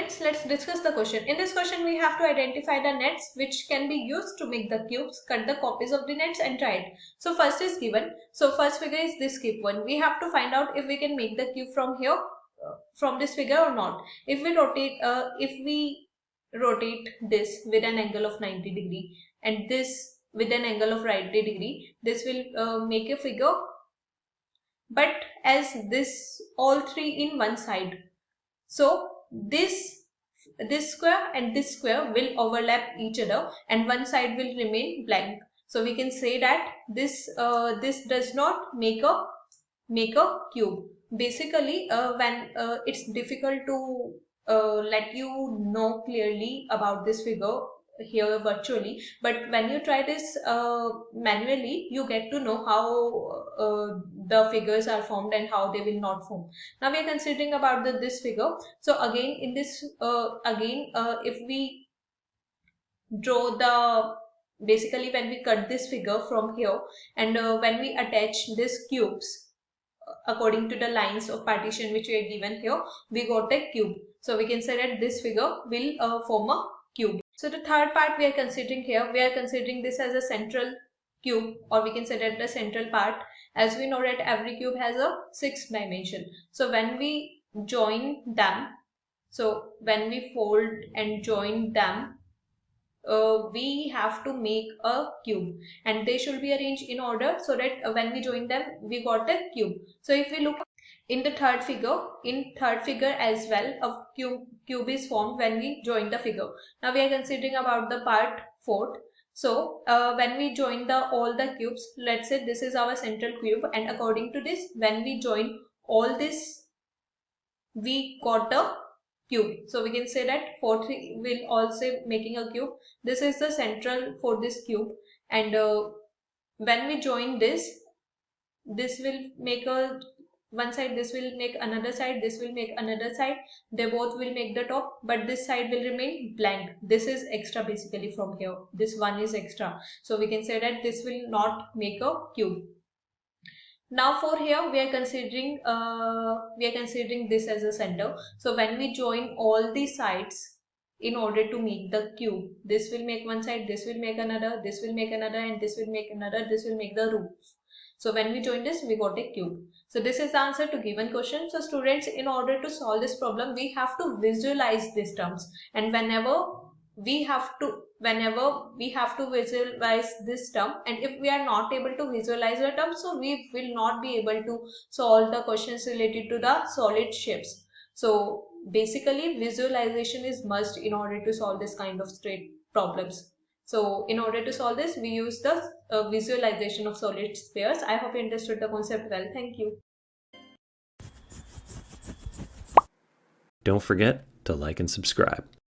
students, let's discuss the question. In this question, we have to identify the nets which can be used to make the cubes, cut the copies of the nets and try it. So first is given. So first figure is this cube one. We have to find out if we can make the cube from here, from this figure or not. If we rotate this with an angle of 90 degree and this with an angle of 90 degree, this will make a figure. But as this all three in one side, so this square and this square will overlap each other and one side will remain blank. So we can say that this does not make a cube. Basically, when it's difficult to let you know clearly about this figure here virtually, but when you try this manually, you get to know how the figures are formed and how they will not form. Now we are considering about this figure. So again, in this if we draw the, basically when we cut this figure from here and when we attach this cubes according to the lines of partition which we are given here, we got a cube. So we can say that this figure will form a cube. So the third part we are considering here, we are considering this as a central cube, or we can say that the central part. As we know that every cube has a 6 dimension. So when we join them, so when we fold and join them, we have to make a cube and they should be arranged in order so that when we join them we got a cube. So if we look in the third figure as well, a cube is formed when we join the figure. Now we are considering about the part fourth. So when we join all the cubes, let's say this is our central cube, and according to this, when we join all this, we got a cube. So we can say that fourth will also making a cube. This is the central for this cube, and when we join this will make a one side, this will make another side, this will make another side. They both will make the top, but this side will remain blank. This is extra basically from here. This one is extra. So we can say that this will not make a cube. Now for here we are considering this as a center. So when we join all the sides in order to make the cube, this will make one side, this will make another, this will make another, and this will make another, this will make the roof. So when we join this, we got a cube. So this is the answer to given question. So students, in order to solve this problem, we have to visualize these terms, and whenever we have to visualize this term, and if we are not able to visualize the term, so we will not be able to solve the questions related to the solid shapes. So basically visualization is must in order to solve this kind of straight problems. So in order to solve this, we use the visualization of solid spheres. I hope you understood the concept well. Thank you. Don't forget to like and subscribe.